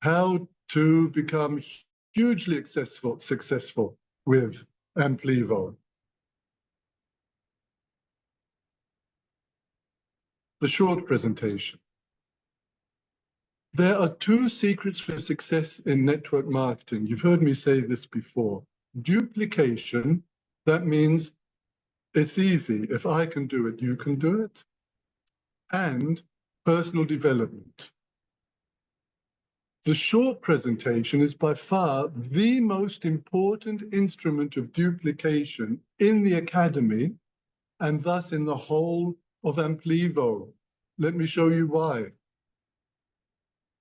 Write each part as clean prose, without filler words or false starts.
how to become hugely successful with Amplivo. The short presentation. There are two secrets for success in network marketing. You've heard me say this before. Duplication, that means it's easy. If I can do it, you can do it. And personal development. The short presentation is by far the most important instrument of duplication in the academy and thus in the whole of Amplivo. Let me show you why.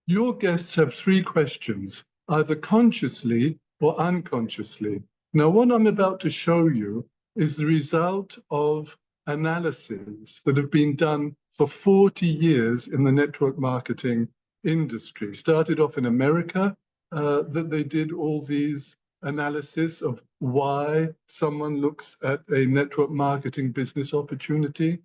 Your guests have three questions, either consciously or unconsciously. Now, what I'm about to show you is the result of analyses that have been done for 40 years in the network marketing industry. Started off in America, that they did all these analysis of why someone looks at a network marketing business opportunity.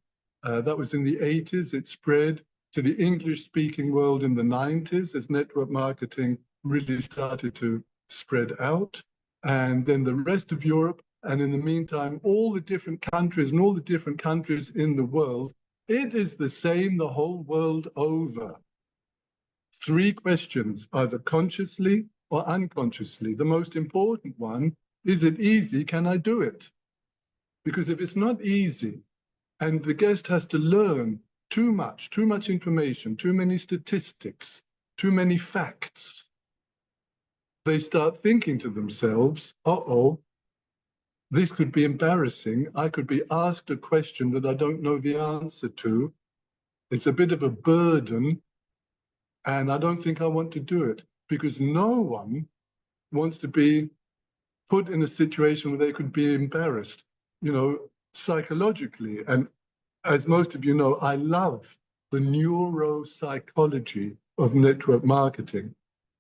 That was in the 80s. It spread to the English-speaking world in the 90s as network marketing really started to spread out. And then the rest of Europe, and in the meantime, all the different countries and all the different countries in the world, it is the same the whole world over. Three questions, either consciously or unconsciously. The most important one, is it easy? Can I do it? Because if it's not easy, and the guest has to learn too much information, too many statistics, too many facts, they start thinking to themselves, uh-oh, this could be embarrassing. I could be asked a question that I don't know the answer to. It's a bit of a burden, and I don't think I want to do it, because no one wants to be put in a situation where they could be embarrassed, you know, psychologically. And as most of you know, I love the neuropsychology of network marketing.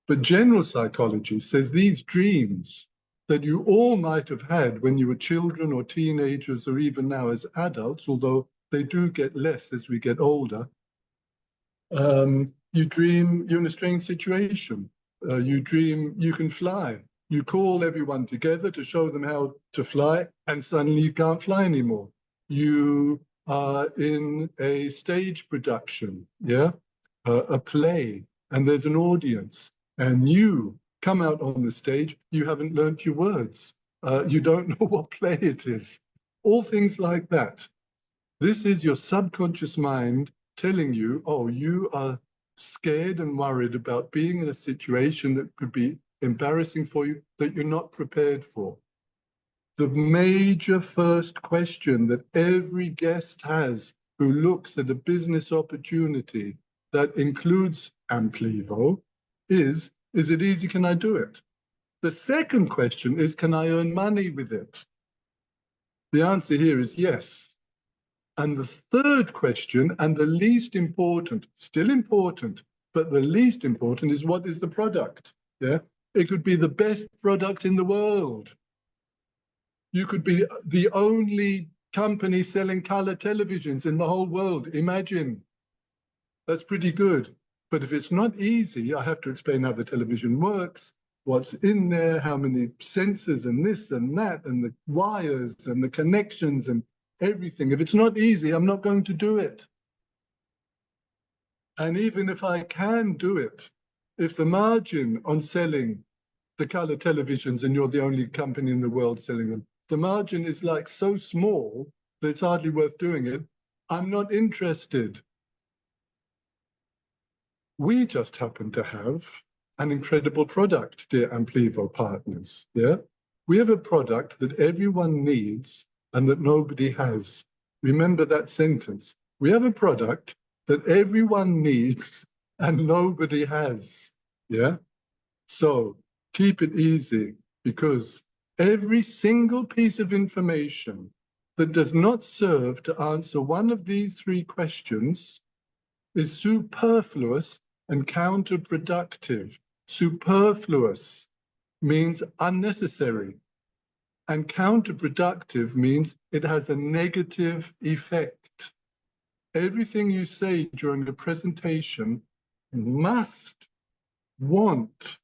But general psychology says these dreams that you all might have had when you were children or teenagers or even now as adults, although they do get less as we get older. You dream you're in a strange situation. You dream you can fly. You call everyone together to show them how to fly, and suddenly you can't fly anymore. You are in a stage production, a play, and there's an audience, and you come out on the stage, you haven't learnt your words. You don't know what play it is. All things like that. This is your subconscious mind telling you, oh, you are scared and worried about being in a situation that could be embarrassing for you, that you're not prepared for. The major first question that every guest has who looks at a business opportunity that includes Amplivo is it easy? Can I do it? The second question is, can I earn money with it? The answer here is yes. And the third question, and the least important, still important, but the least important, is what is the product? Yeah, it could be the best product in the world. You could be the only company selling color televisions in the whole world. Imagine. That's pretty good. But if it's not easy, I have to explain how the television works, what's in there, how many sensors and this and that, and the wires and the connections and everything. If it's not easy, I'm not going to do it. And even if I can do it, if the margin on selling the color televisions and you're the only company in the world selling them, the margin is like so small that it's hardly worth doing it, I'm not interested. We just happen to have an incredible product, dear Amplivo partners. Yeah, we have a product that everyone needs and that nobody has. Remember that sentence. We have a product that everyone needs and nobody has. Yeah, so keep it easy, because every single piece of information that does not serve to answer one of these three questions is superfluous and counterproductive. Superfluous means unnecessary, and counterproductive means it has a negative effect. Everything you say during the presentation must want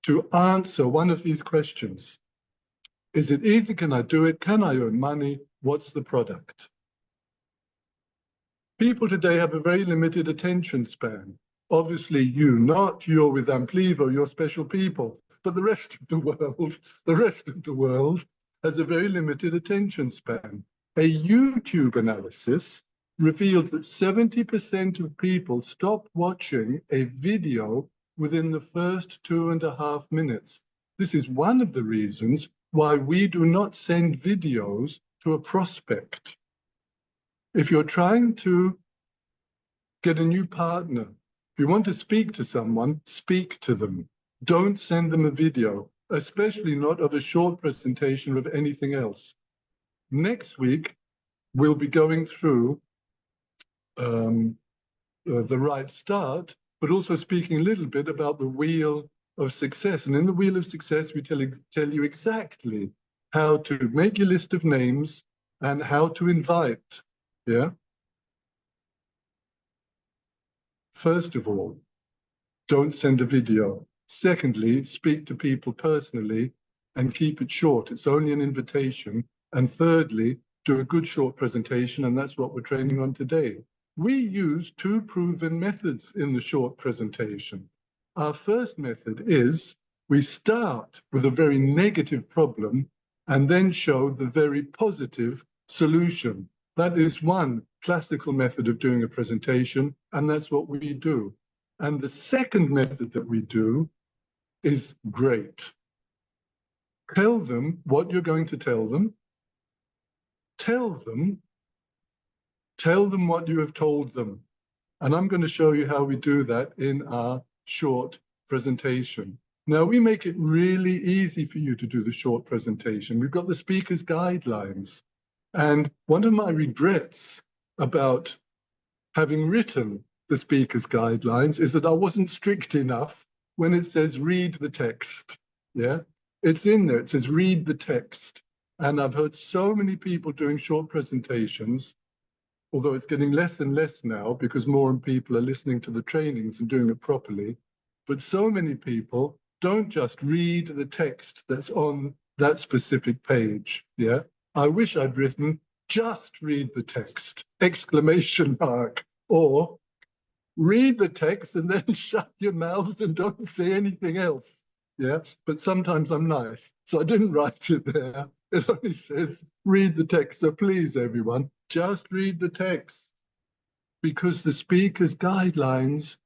to answer one of these questions. Is it easy? Can I do it? Can I earn money? What's the product? People today have a very limited attention span. Obviously, you're with Amplivo, you're special people, but the rest of the world has a very limited attention span. A YouTube analysis revealed that 70% of people stop watching a video within the first 2.5 minutes. This is one of the reasons why we do not send videos to a prospect. If you're trying to get a new partner, if you want to speak to someone, speak to them. Don't send them a video, especially not of a short presentation of anything else. Next week, we'll be going through the right start, but also speaking a little bit about the wheel of success. And in the wheel of success, we tell you exactly how to make your list of names and how to invite, yeah? First of all, don't send a video. Secondly, speak to people personally and keep it short. It's only an invitation. And thirdly, do a good short presentation, and that's what we're training on today. We use 2 proven methods in the short presentation. Our first method is we start with a very negative problem and then show the very positive solution. That is one classical method of doing a presentation, and that's what we do. And the second method that we do is great. Tell them what you're going to tell them. Tell them what you have told them. And I'm going to show you how we do that in our short presentation. Now, we make it really easy for you to do the short presentation. We've got the speaker's guidelines. And one of my regrets about having written the speaker's guidelines is that I wasn't strict enough when it says read the text. Yeah, it's in there. It says read the text. And I've heard so many people doing short presentations, although it's getting less and less now because more people are listening to the trainings and doing it properly. But so many people don't just read the text that's on that specific page. Yeah, I wish I'd written just read the text, exclamation mark, or read the text and then shut your mouths and don't say anything else. Yeah, but sometimes I'm nice, so I didn't write it there. It only says read the text. So please, everyone, just read the text, because the speaker's guidelines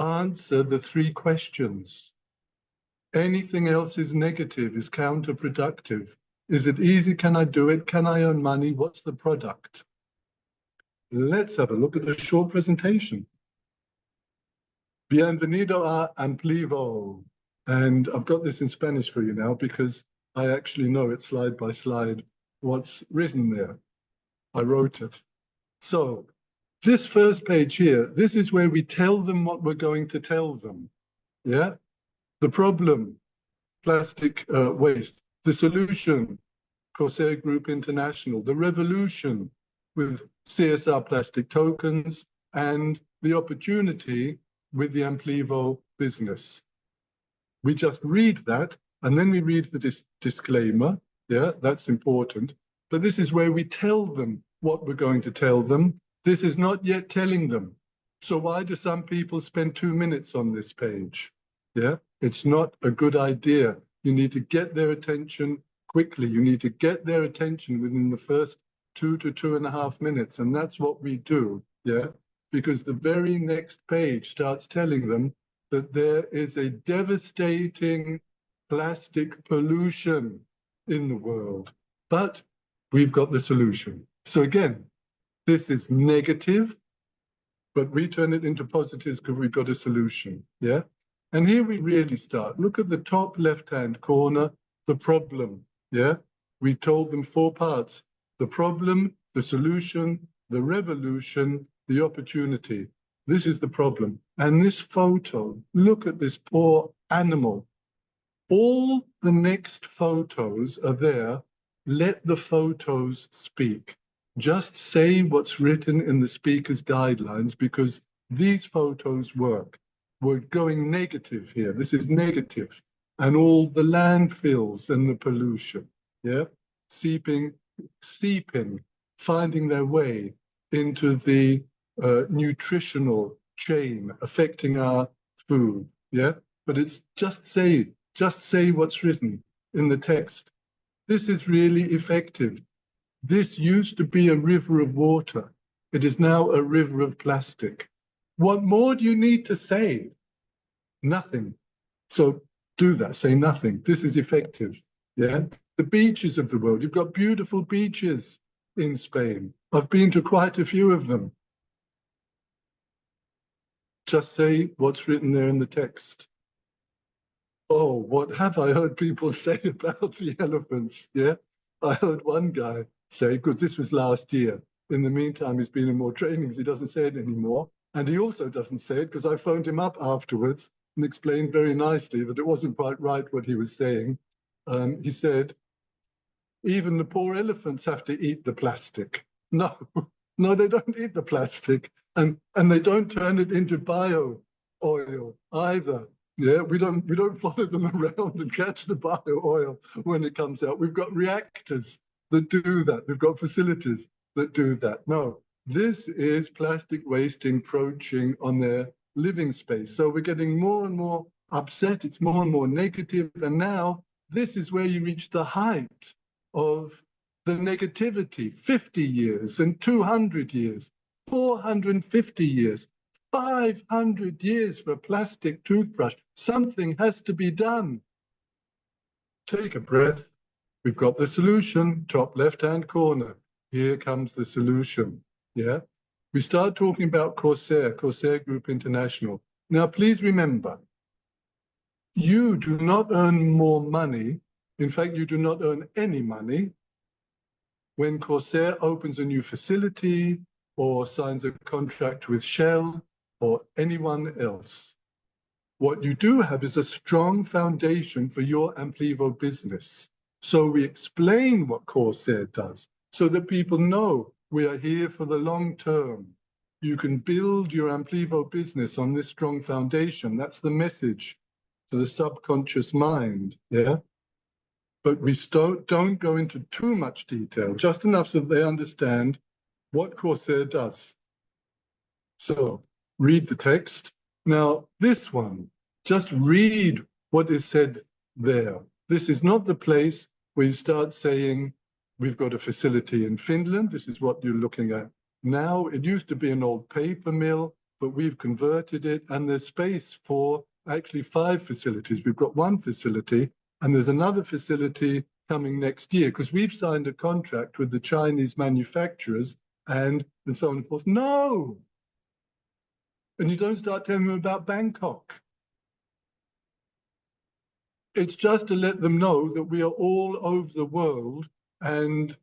answer the 3 questions. Anything else is negative, is counterproductive. Is it easy? Can I do it? Can I earn money? What's the product? Let's have a look at the short presentation. Bienvenido a Amplivo. And I've got this in Spanish for you now because I actually know it slide by slide what's written there. I wrote it. So this first page here, this is where we tell them what we're going to tell them. Yeah? The problem, plastic waste. The solution, Corsair Group International. The revolution with CSR plastic tokens, and the opportunity with the Amplivo business. We just read that, and then we read the disclaimer. Yeah, that's important. But this is where we tell them what we're going to tell them. This is not yet telling them. So why do some people spend 2 minutes on this page? Yeah, it's not a good idea. You need to get their attention quickly. You need to get their attention within the first 2 to 2.5 minutes. And that's what we do, yeah? Because the very next page starts telling them that there is a devastating plastic pollution in the world, but we've got the solution. So again, this is negative, but we turn it into positives because we've got a solution, yeah? And here we really start. Look at the top left-hand corner, the problem, yeah? We told them 4 parts: the problem, the solution, the revolution, the opportunity. This is the problem. And this photo, look at this poor animal. All the next photos are there. Let the photos speak. Just say what's written in the speaker's guidelines, because these photos work. we're going negative here. This is negative. And all the landfills and the pollution, yeah, seeping, finding their way into the nutritional chain, affecting our food, yeah. But it's just say what's written in the text. This is really effective. This used to be a river of water. It is now a river of plastic. What more do you need to say? Nothing. So do that, say nothing. This is effective. Yeah. The beaches of the world. You've got beautiful beaches in Spain. I've been to quite a few of them. Just say what's written there in the text. Oh, what have I heard people say about the elephants? Yeah. I heard one guy say, good, this was last year. In the meantime, he's been in more trainings. He doesn't say it anymore. And he also doesn't say it because I phoned him up afterwards and explained very nicely that it wasn't quite right what he was saying. He said, even the poor elephants have to eat the plastic. No, no, they don't eat the plastic. And they don't turn it into bio oil either. Yeah, we don't follow them around and catch the bio oil when it comes out. We've got reactors that do that. We've got facilities that do that. No, this is plastic waste encroaching on their living space. So we're getting more and more upset. It's more and more negative. And now this is where you reach the height of the negativity, 50 years and 200 years, 450 years, 500 years for a plastic toothbrush. Something has to be done. Take a breath. We've got the solution, top left-hand corner. Here comes the solution, yeah? We start talking about Corsair Group International. Now, please remember, you do not earn more money. In fact, you do not earn any money when Corsair opens a new facility or signs a contract with Shell or anyone else. What you do have is a strong foundation for your Amplivo business. So we explain what Corsair does so that people know we are here for the long term. You can build your Amplivo business on this strong foundation. That's the message to the subconscious mind, yeah? But we don't go into too much detail, just enough so that they understand what Corsair does. So read the text. Now, this one, just read what is said there. This is not the place where you start saying, we've got a facility in Finland. This is what you're looking at now. It used to be an old paper mill, but we've converted it, and there's space for actually 5 facilities. We've got 1 facility, and there's another facility coming next year because we've signed a contract with the Chinese manufacturers and so on and so forth. No! And you don't start telling them about Bangkok. It's just to let them know that we are all over the world, and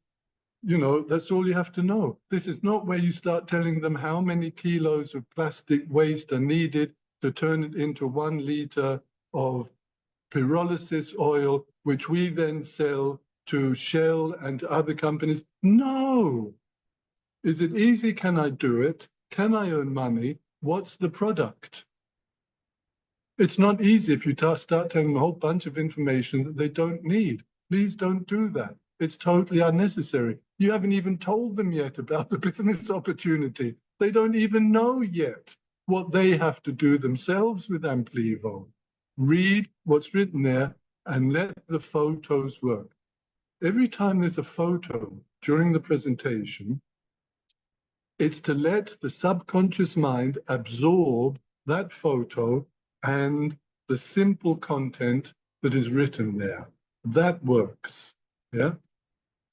you know, that's all you have to know. This is not where you start telling them how many kilos of plastic waste are needed to turn it into 1 liter of pyrolysis oil, which we then sell to Shell and to other companies. No. Is it easy? Can I do it? Can I earn money? What's the product? It's not easy if you start telling them a whole bunch of information that they don't need. Please don't do that. It's totally unnecessary. You haven't even told them yet about the business opportunity. They don't even know yet what they have to do themselves with Amplivo. Read what's written there and let the photos work. Every time there's a photo during the presentation, it's to let the subconscious mind absorb that photo and the simple content that is written there. That works, yeah?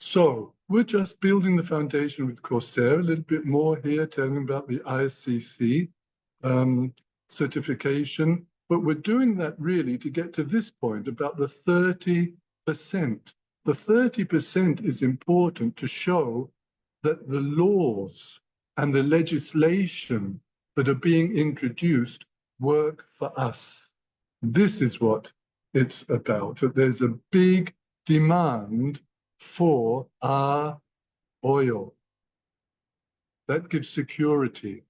So we're just building the foundation with Corsair, a little bit more here, telling about the ISCC certification, but we're doing that really to get to this point about the 30%. The 30% is important to show that the laws and the legislation that are being introduced work for us. This is what it's about, that there's a big demand for our oil. That gives security.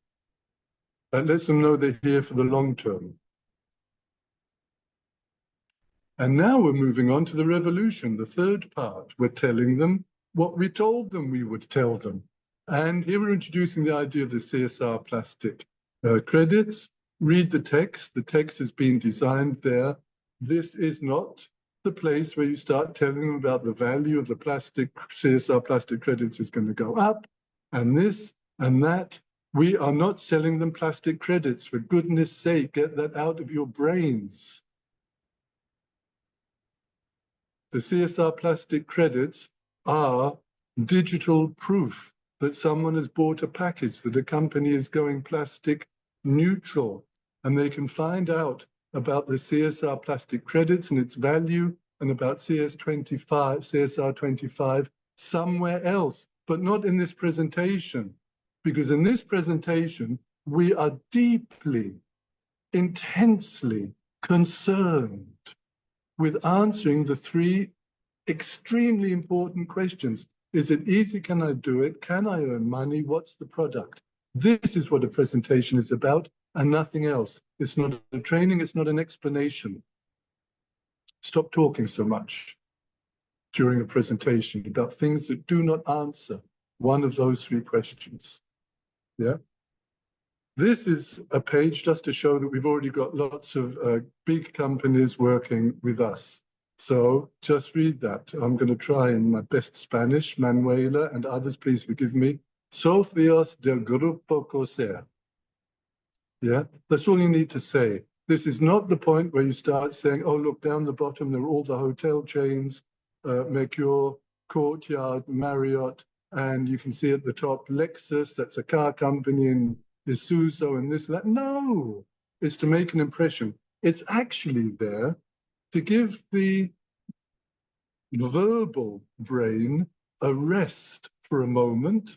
That lets them know they're here for the long term. And now we're moving on to the revolution, the third part. We're telling them what we told them we would tell them. And here we're introducing the idea of the CSR plastic credits. Read the text. The text has been designed there. This is not the place where you start telling them about the value of the plastic, CSR plastic credits is going to go up, and this and that. We are not selling them plastic credits. For goodness sake, get that out of your brains. The CSR plastic credits are digital proof that someone has bought a package, that a company is going plastic neutral, and they can find out about the CSR plastic credits and its value and about CSR 25 somewhere else, but not in this presentation. Because in this presentation, we are deeply, intensely concerned with answering the three extremely important questions. Is it easy? Can I do it? Can I earn money? What's the product? This is what a presentation is about and nothing else. It's not a training, it's not an explanation. Stop talking so much during a presentation about things that do not answer one of those three questions. Yeah. This is a page just to show that we've already got lots of big companies working with us. So just read that. I'm going to try in my best Spanish. Manuela and others, please forgive me. Socios del Grupo Coser. Yeah, that's all you need to say. This is not the point where you start saying, oh, look, down the bottom, there are all the hotel chains, Mercure, Courtyard, Marriott, and you can see at the top, Lexus, that's a car company, and Isuzu, and this and that. No, it's to make an impression. It's actually there to give the verbal brain a rest for a moment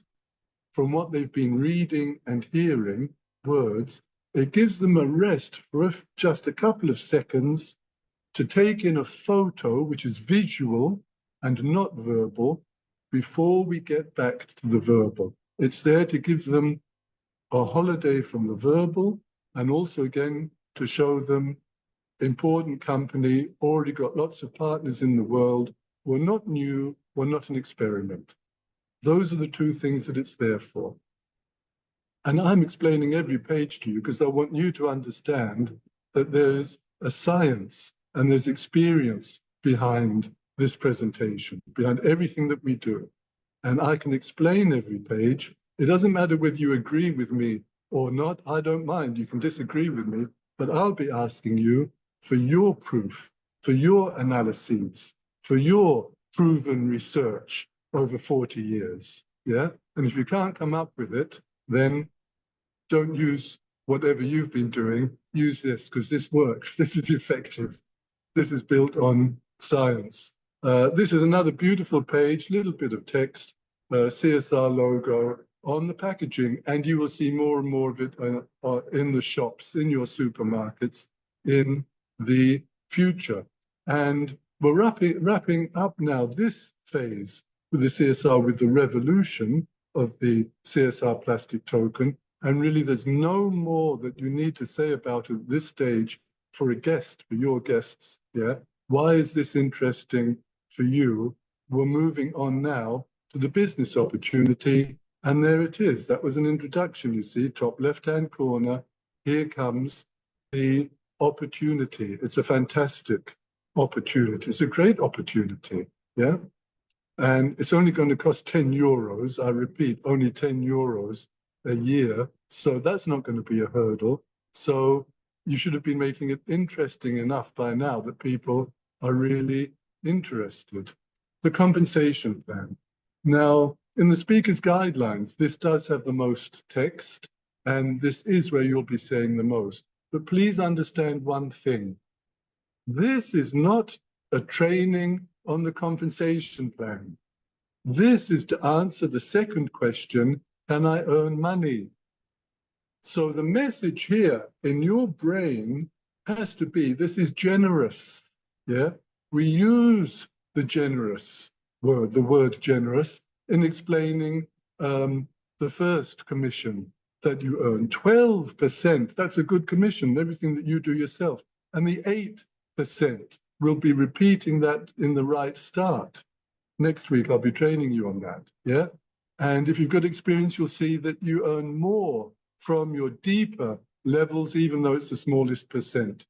from what they've been reading and hearing, words. It gives them a rest for just a couple of seconds to take in a photo, which is visual and not verbal, before we get back to the verbal. It's there to give them a holiday from the verbal, and also again to show them important company, already got lots of partners in the world. We're not new, we're not an experiment. Those are the two things that it's there for. And I'm explaining every page to you because I want you to understand that there's a science and there's experience behind this presentation, behind everything that we do. And I can explain every page. It doesn't matter whether you agree with me or not. I don't mind. You can disagree with me, but I'll be asking you for your proof, for your analyses, for your proven research over 40 years. Yeah. And if you can't come up with it, then don't use whatever you've been doing. Use this because this works. This is effective. This is built on science. This is another beautiful page, little bit of text, CSR logo on the packaging, and you will see more and more of it in the shops, in your supermarkets, in the future. And we're wrapping up now this phase with the CSR, with the revolution of the CSR plastic token. And really, there's no more that you need to say about it at this stage for a guest, for your guests. Yeah. Why is this interesting for you? We're moving on now to the business opportunity. And there it is. That was an introduction, you see, top left-hand corner. Here comes the opportunity. It's a fantastic opportunity. It's a great opportunity. Yeah. And it's only going to cost 10 euros. I repeat, only 10 euros a year. So that's not going to be a hurdle. So you should have been making it interesting enough by now that people are really interested. The compensation plan. Now, in the speaker's guidelines, this does have the most text, and this is where you'll be saying the most. But please understand one thing. This is not a training on the compensation plan. This is to answer the second question, can I earn money? So the message here in your brain has to be, this is generous. Yeah, we use the generous word, the word generous, in explaining the first commission that you earn. 12%, that's a good commission, everything that you do yourself. And the 8% we'll be repeating that in the right start. Next week, I'll be training you on that, yeah? And if you've got experience, you'll see that you earn more from your deeper levels, even though it's the smallest percentage.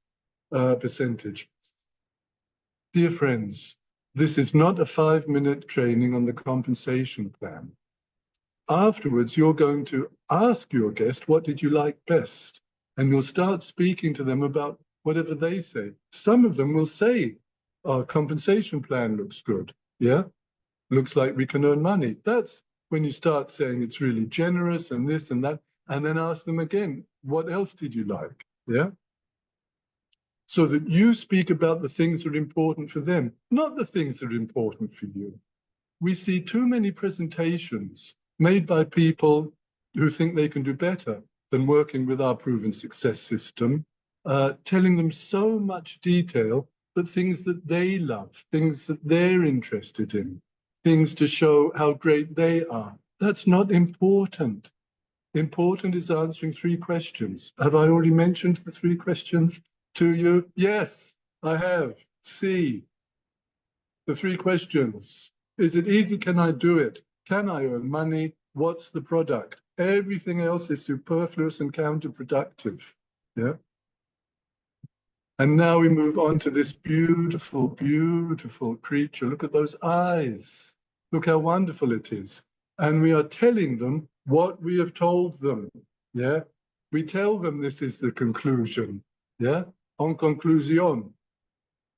Dear friends, this is not a 5-minute training on the compensation plan. Afterwards, you're going to ask your guest, what did you like best? And you'll start speaking to them about whatever they say. Some of them will say, our compensation plan looks good, yeah? Looks like we can earn money. That's when you start saying it's really generous and this and that, and then ask them again, what else did you like, yeah? So that you speak about the things that are important for them, not the things that are important for you. We see too many presentations made by people who think they can do better than working with our proven success system, telling them so much detail that things that they love, things that they're interested in, things to show how great they are. That's not important. Important is answering 3 questions. Have I already mentioned the 3 questions to you? Yes, I have. C. The 3 questions. Is it easy? Can I do it? Can I earn money? What's the product? Everything else is superfluous and counterproductive. Yeah. And now we move on to this beautiful, beautiful creature. Look at those eyes. Look how wonderful it is. And we are telling them what we have told them. Yeah. We tell them this is the conclusion. Yeah. En conclusion.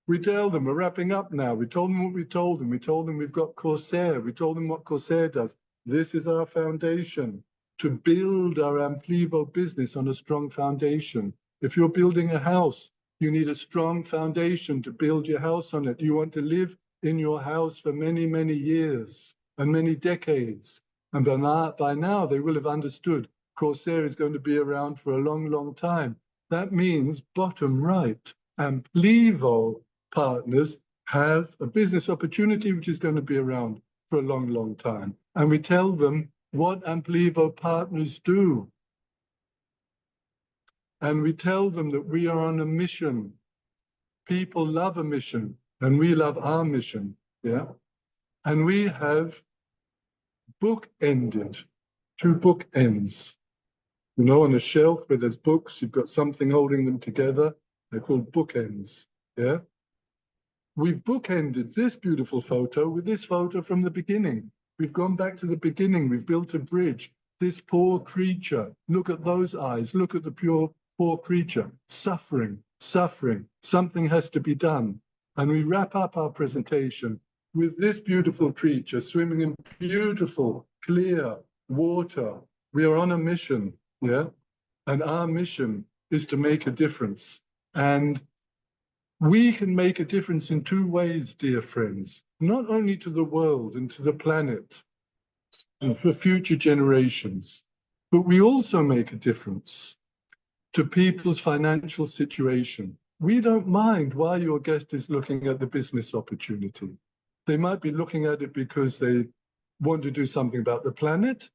We tell them we're wrapping up now. We told them what we told them. We told them we've got Corsair. We told them what Corsair does. This is our foundation to build our Amplivo business on a strong foundation. If you're building a house, you need a strong foundation to build your house on it. You want to live in your house for many, many years and many decades. And by now they will have understood Corsair is going to be around for a long, long time. That means, bottom right, Amplivo partners have a business opportunity which is going to be around for a long, long time. And we tell them what Amplivo partners do. And we tell them that we are on a mission. People love a mission, and we love our mission, yeah? And we have bookended, 2 bookends. You know, on a shelf where there's books, you've got something holding them together. They're called bookends, yeah? We've bookended this beautiful photo with this photo from the beginning. We've gone back to the beginning. We've built a bridge. This poor creature, look at those eyes. Look at the poor creature, suffering, suffering. Something has to be done. And we wrap up our presentation with this beautiful creature swimming in beautiful, clear water. We are on a mission, yeah? And our mission is to make a difference. And we can make a difference in 2 ways, dear friends, not only to the world and to the planet and for future generations, but we also make a difference to people's financial situation. We don't mind why your guest is looking at the business opportunity. They might be looking at it because they want to do something about the planet,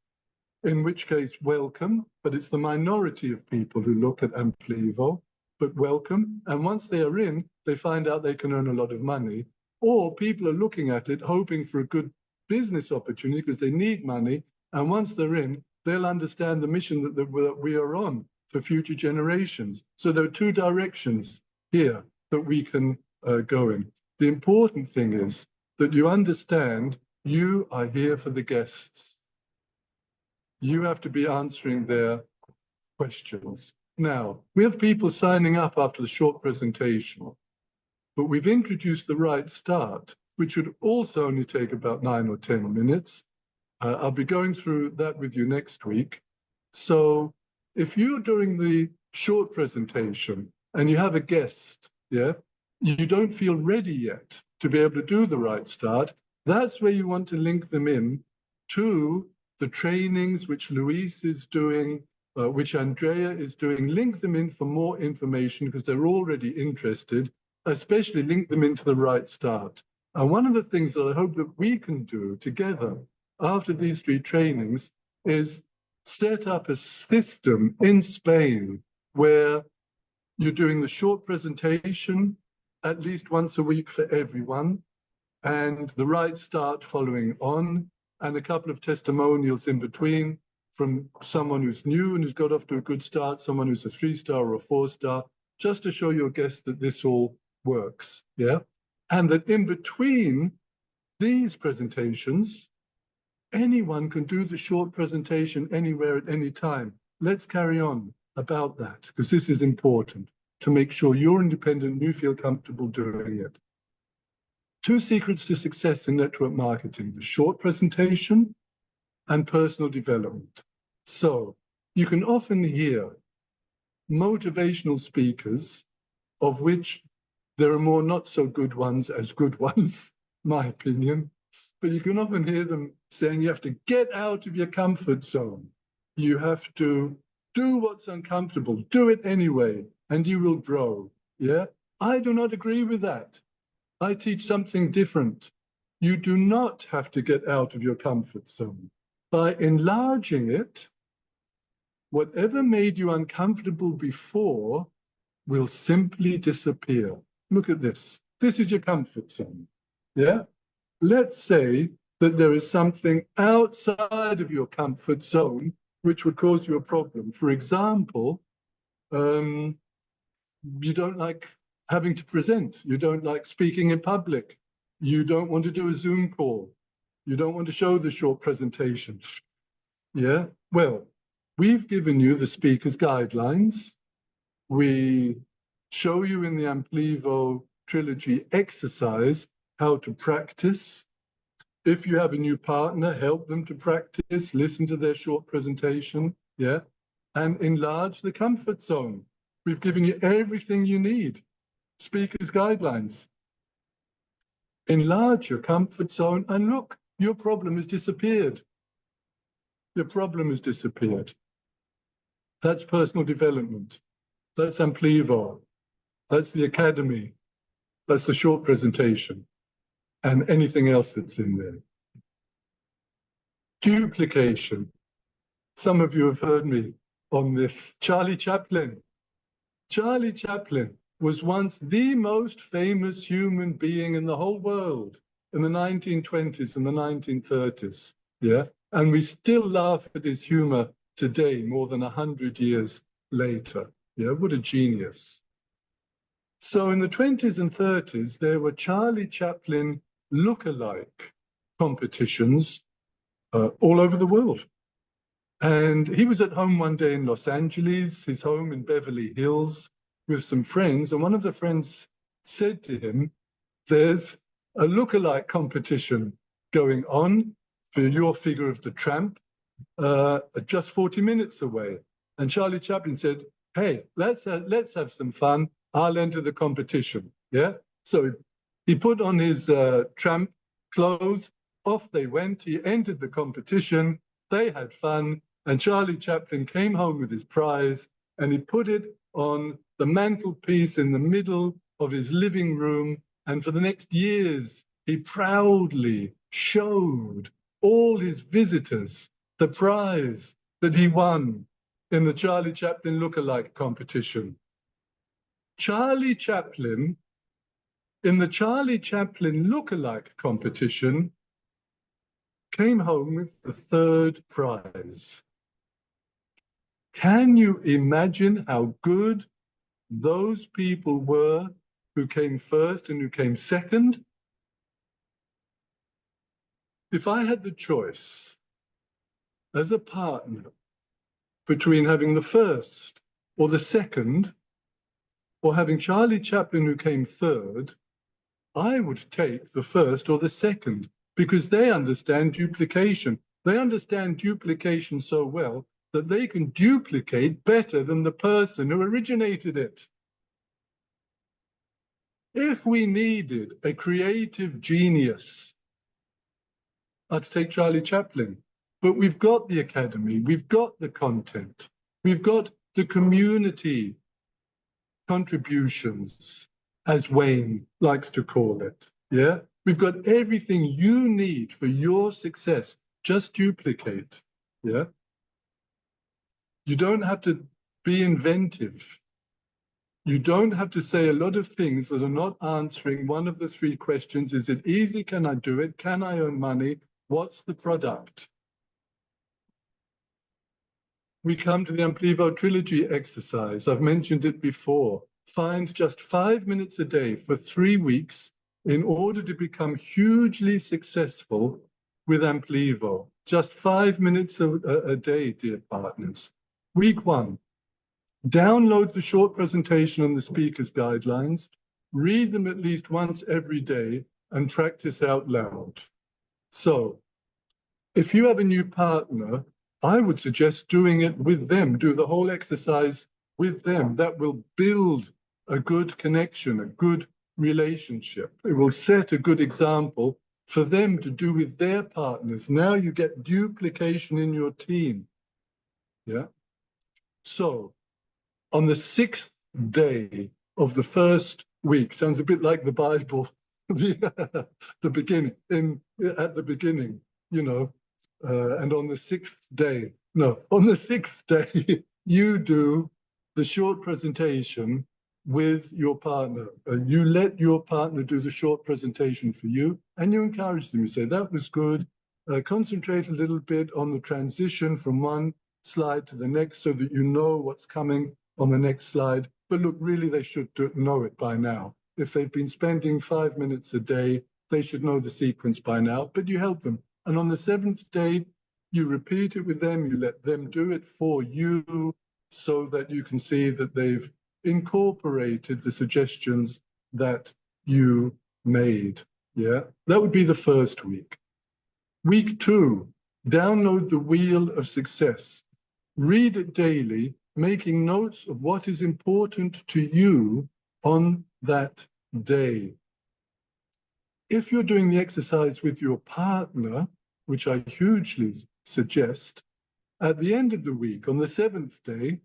in which case, welcome, but it's the minority of people who look at Amplivo, but welcome. And once they are in, they find out they can earn a lot of money, or people are looking at it hoping for a good business opportunity because they need money. And once they're in, they'll understand the mission that we are on for future generations. So there are 2 directions here that we can go in. The important thing is that you understand you are here for the guests. You have to be answering their questions. Now, we have people signing up after the short presentation, but we've introduced the right start, which should also only take about 9 or 10 minutes. I'll be going through that with you next week. So if you're doing the short presentation and you have a guest, yeah, you don't feel ready yet to be able to do the right start, that's where you want to link them in to the trainings which Luis is doing, which Andrea is doing. Link them in for more information because they're already interested, especially link them into the right start. And one of the things that I hope that we can do together after these 3 trainings is set up a system in Spain where you're doing the short presentation, at least once a week for everyone, and the right start following on, and a couple of testimonials in between from someone who's new and who's got off to a good start, someone who's a 3-star or a 4-star, just to show your guests that this all works, yeah? And that in between these presentations, anyone can do the short presentation anywhere at any time. Let's carry on about that, because this is important to make sure you're independent and you feel comfortable doing it. 2 secrets to success in network marketing: the short presentation and personal development. So you can often hear motivational speakers, of which there are more not so good ones as good ones, my opinion, but you can often hear them saying you have to get out of your comfort zone. You have to do what's uncomfortable, do it anyway, and you will grow, yeah? I do not agree with that. I teach something different. You do not have to get out of your comfort zone. By enlarging it, whatever made you uncomfortable before will simply disappear. Look at this. This is your comfort zone, yeah? Let's say that there is something outside of your comfort zone which would cause you a problem. For example, you don't like having to present. You don't like speaking in public. You don't want to do a Zoom call. You don't want to show the short presentation. Yeah, well, we've given you the speaker's guidelines. We show you in the Amplivo trilogy exercise how to practice. If you have a new partner, help them to practice, listen to their short presentation, yeah, and enlarge the comfort zone. We've given you everything you need. Speaker's guidelines. Enlarge your comfort zone, and look, your problem has disappeared. Your problem has disappeared. That's personal development. That's Amplivo. That's the academy. That's the short presentation, and anything else that's in there. Duplication. Some of you have heard me on this. Charlie Chaplin. Charlie Chaplin was once the most famous human being in the whole world in the 1920s and the 1930s, yeah? And we still laugh at his humor today, more than 100 years later, yeah? What a genius. So in the 20s and 30s, there were Charlie Chaplin look-alike competitions all over the world. And he was at home one day in Los Angeles, his home in Beverly Hills, with some friends. And one of the friends said to him, there's a look-alike competition going on for your figure of the tramp just 40 minutes away. And Charlie Chaplin said, hey, let's have some fun. I'll enter the competition, yeah? So he put on his tramp clothes, off they went, he entered the competition, they had fun, and Charlie Chaplin came home with his prize, and he put it on the mantelpiece in the middle of his living room, and for the next years, he proudly showed all his visitors the prize that he won in the Charlie Chaplin look-alike competition. Charlie Chaplin, in the Charlie Chaplin look-alike competition, came home with the 3rd prize. Can you imagine how good those people were who came first and who came second? If I had the choice as a partner between having the 1st or the 2nd, or having Charlie Chaplin who came 3rd, I would take the 1st or the 2nd, because they understand duplication. They understand duplication so well that they can duplicate better than the person who originated it. If we needed a creative genius, I'd take Charlie Chaplin. But we've got the academy, we've got the content, we've got the community contributions, as Wayne likes to call it, yeah? We've got everything you need for your success. Just duplicate, yeah? You don't have to be inventive. You don't have to say a lot of things that are not answering one of the three questions. Is it easy? Can I do it? Can I earn money? What's the product? We come to the Amplivo Trilogy exercise. I've mentioned it before. Find just 5 minutes a day for 3 weeks in order to become hugely successful with Amplivo. Just 5 minutes a day, dear partners. Week 1, download the short presentation on the speaker's guidelines, read them at least once every day, and practice out loud. So, if you have a new partner, I would suggest doing it with them. Do the whole exercise with them. That will build a good connection, a good relationship. It will set a good example for them to do with their partners. Now you get duplication in your team. Yeah. So on the 6th day of the first week, sounds a bit like the Bible, the beginning, at the beginning, you know, and on the 6th day, on the 6th day, you do the short presentation with your partner. You let your partner do the short presentation for you, and you encourage them. You say, that was good. Concentrate a little bit on the transition from one slide to the next so that you know what's coming on the next slide. But look, really, they should know it by now. If they've been spending 5 minutes a day, they should know the sequence by now, but you help them. And on the 7th day, you repeat it with them, you let them do it for you so that you can see that they've incorporated the suggestions that you made. Yeah, that would be the first week. Week 2, download the Wheel of Success. Read it daily, making notes of what is important to you on that day. If you're doing the exercise with your partner, which I hugely suggest, at the end of the week, on the 7th day,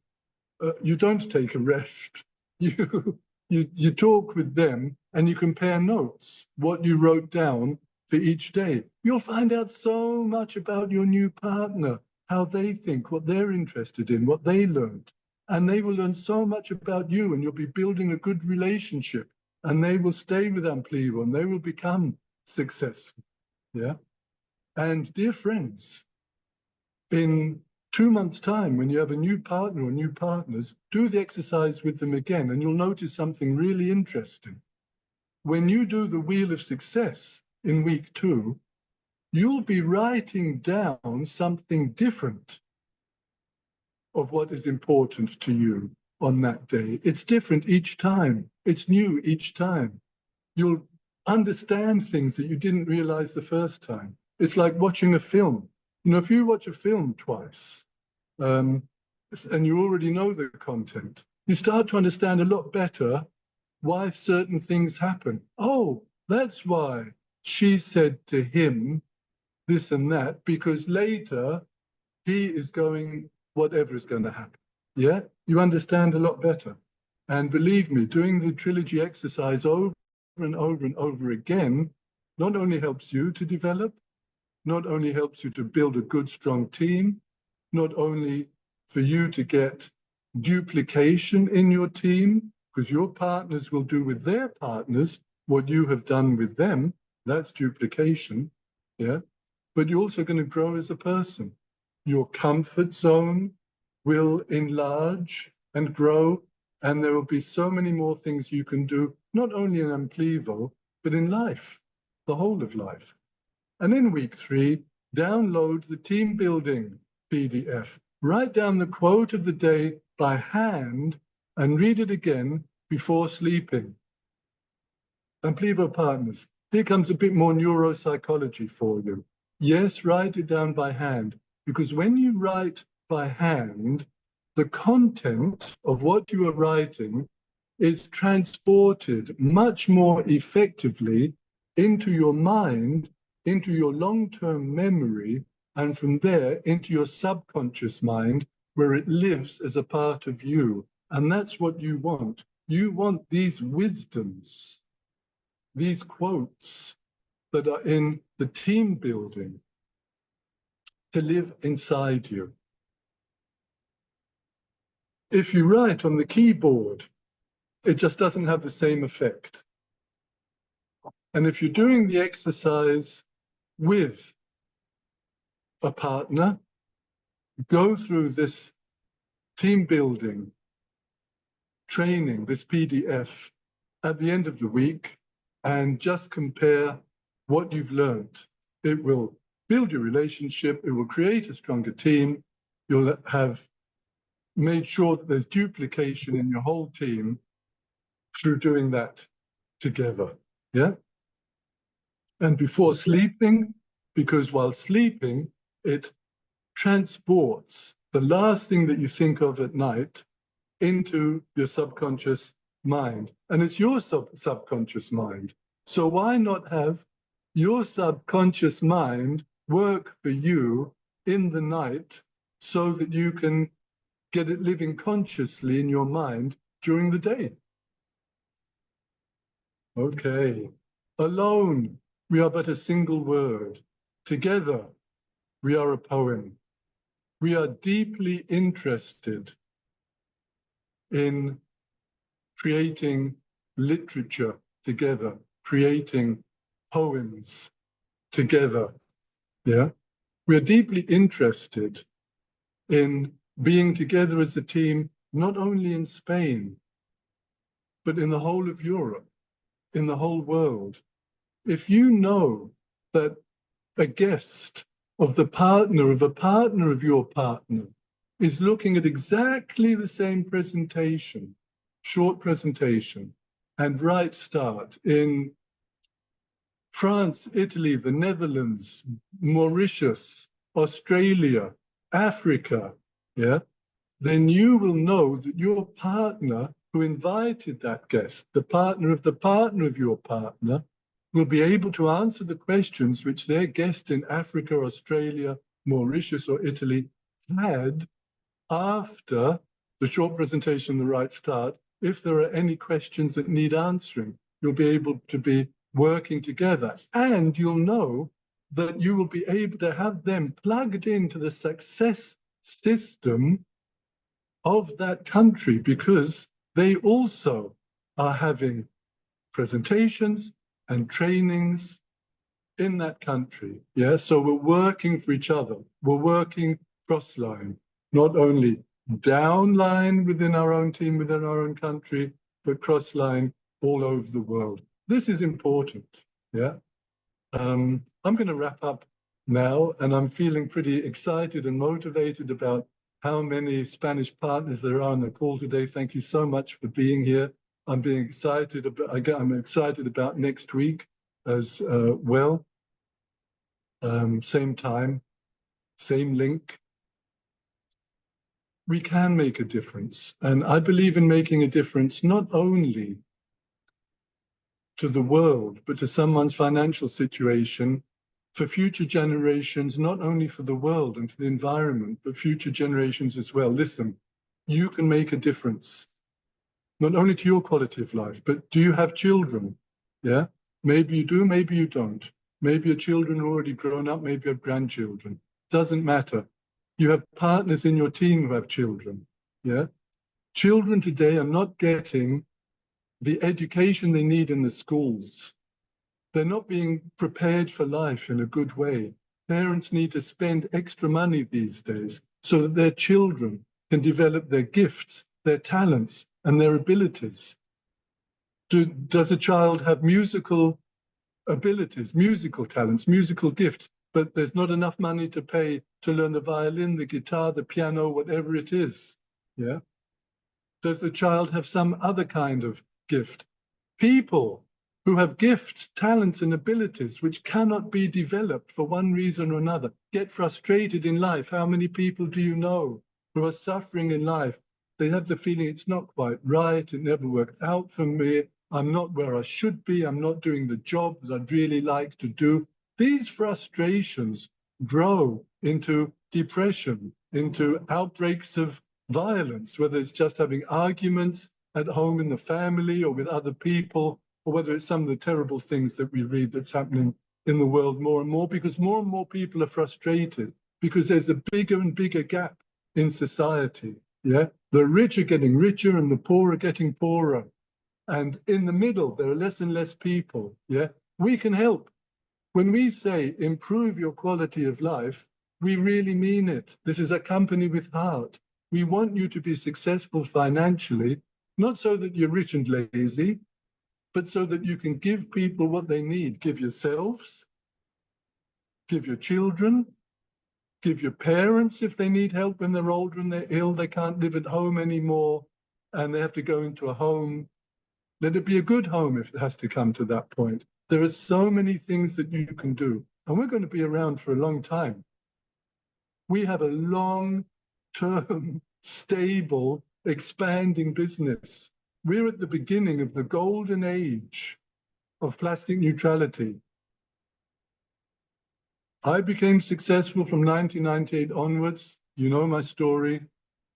you don't take a rest. You talk with them and you compare notes, what you wrote down for each day. You'll find out so much about your new partner, how they think, what they're interested in, what they learned. And they will learn so much about you, and you'll be building a good relationship, and they will stay with Amplivo and they will become successful. Yeah. And dear friends, in 2 months' time, when you have a new partner or new partners, do the exercise with them again, and you'll notice something really interesting. When you do the Wheel of Success in week 2, you'll be writing down something different of what is important to you on that day. It's different each time. It's new each time. You'll understand things that you didn't realize the first time. It's like watching a film. You know, if you watch a film twice, and you already know the content, you start to understand a lot better why certain things happen. Oh, that's why she said to him this and that, because later he is going, whatever is going to happen. Yeah, you understand a lot better. And believe me, doing the trilogy exercise over and over and over again not only helps you to develop, not only helps you to build a good, strong team, not only for you to get duplication in your team, because your partners will do with their partners what you have done with them. That's duplication, yeah? But you're also going to grow as a person. Your comfort zone will enlarge and grow, and there will be so many more things you can do, not only in Amplivo, but in life, the whole of life. And in week 3, download the team building PDF. Write down the quote of the day by hand and read it again before sleeping. Amplivo partners, here comes a bit more neuropsychology for you. Yes, write it down by hand, because when you write by hand, the content of what you are writing is transported much more effectively into your mind, into your long-term memory, and from there into your subconscious mind, where it lives as a part of you. And that's what you want. You want these wisdoms, these quotes that are in the team building to live inside you. If you write on the keyboard, it just doesn't have the same effect. And if you're doing the exercise with a partner, go through this team building training, this PDF, at the end of the week, and just compare what you've learned. It will build your relationship, it will create a stronger team, you'll have made sure that there's duplication in your whole team through doing that together, yeah? And before sleeping, because while sleeping, it transports the last thing that you think of at night into your subconscious mind. And it's your subconscious mind. So why not have your subconscious mind work for you in the night so that you can get it living consciously in your mind during the day? Okay. Alone, we are but a single word. Together, we are a poem. We are deeply interested in creating literature together, creating poems together, yeah? We are deeply interested in being together as a team, not only in Spain, but in the whole of Europe, in the whole world. If you know that a guest of the partner of a partner of your partner is looking at exactly the same presentation, short presentation, and right start in France, Italy, the Netherlands, Mauritius, Australia, Africa, yeah, then you will know that your partner who invited that guest, the partner of your partner, will be able to answer the questions which their guest in Africa, Australia, Mauritius, or Italy had after the short presentation, the right start. If there are any questions that need answering, you'll be able to be working together, and you'll know that you will be able to have them plugged into the success system of that country, because they also are having presentations and trainings in that country. Yeah, so we're working for each other. We're working cross-line, not only down-line within our own team, within our own country, but cross-line all over the world. This is important, yeah? I'm going to wrap up now, and I'm feeling pretty excited and motivated about how many Spanish partners there are on the call today. Thank you so much for being here. I'm excited about next week as well. Same time, same link. We can make a difference. And I believe in making a difference not only to the world, but to someone's financial situation, for future generations, not only for the world and for the environment, but future generations as well. Listen, you can make a difference, not only to your quality of life, but do you have children? Yeah, maybe you do, maybe you don't. Maybe your children are already grown up, maybe you have grandchildren. Doesn't matter. You have partners in your team who have children, yeah? Children today are not getting the education they need in the schools. They're not being prepared for life in a good way. Parents need to spend extra money these days so that their children can develop their gifts, their talents, and their abilities. Does a child have musical abilities, musical talents, musical gifts, but there's not enough money to pay to learn the violin, the guitar, the piano, whatever it is, yeah? Does the child have some other kind of gift? People who have gifts, talents, and abilities which cannot be developed for one reason or another get frustrated in life. How many people do you know who are suffering in life? They have the feeling it's not quite right, it never worked out for me, I'm not where I should be, I'm not doing the job that I'd really like to do. These frustrations grow into depression, into outbreaks of violence, whether it's just having arguments at home in the family or with other people, or whether it's some of the terrible things that we read that's happening in the world more and more, because more and more people are frustrated, because there's a bigger and bigger gap in society, yeah? The rich are getting richer and the poor are getting poorer. And in the middle, there are less and less people. Yeah, we can help. When we say improve your quality of life, we really mean it. This is a company with heart. We want you to be successful financially, not so that you're rich and lazy, but so that you can give people what they need. Give yourselves, give your children, give your parents if they need help when they're older and they're ill, they can't live at home anymore, and they have to go into a home. Let it be a good home if it has to come to that point. There are so many things that you can do, and we're going to be around for a long time. We have a long-term, stable, expanding business. We're at the beginning of the golden age of plastic neutrality. I became successful from 1998 onwards, you know my story,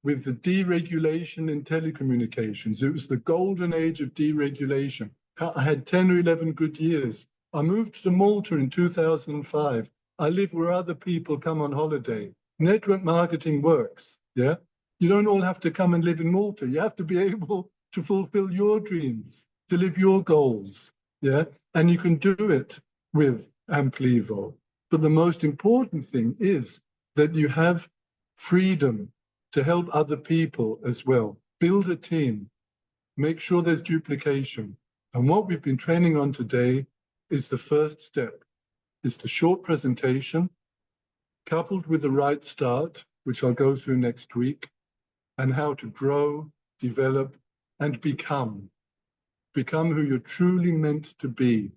with the deregulation in telecommunications. It was the golden age of deregulation. I had 10 or 11 good years. I moved to Malta in 2005. I live where other people come on holiday. Network marketing works, yeah? You don't all have to come and live in Malta. You have to be able to fulfill your dreams, to live your goals, yeah? And you can do it with Amplivo. But the most important thing is that you have freedom to help other people as well. Build a team, make sure there's duplication. And what we've been training on today is the first step. It's the short presentation, coupled with the right start, which I'll go through next week, and how to grow, develop, and become who you're truly meant to be.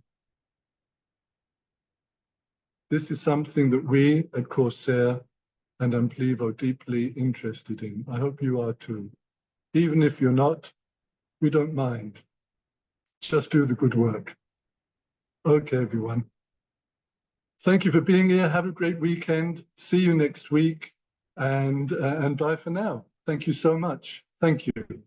This is something that we at Corsair and Amplivo are deeply interested in. I hope you are too. Even if you're not, we don't mind. Just do the good work. Okay, everyone. Thank you for being here. Have a great weekend. See you next week. And bye for now. Thank you so much. Thank you.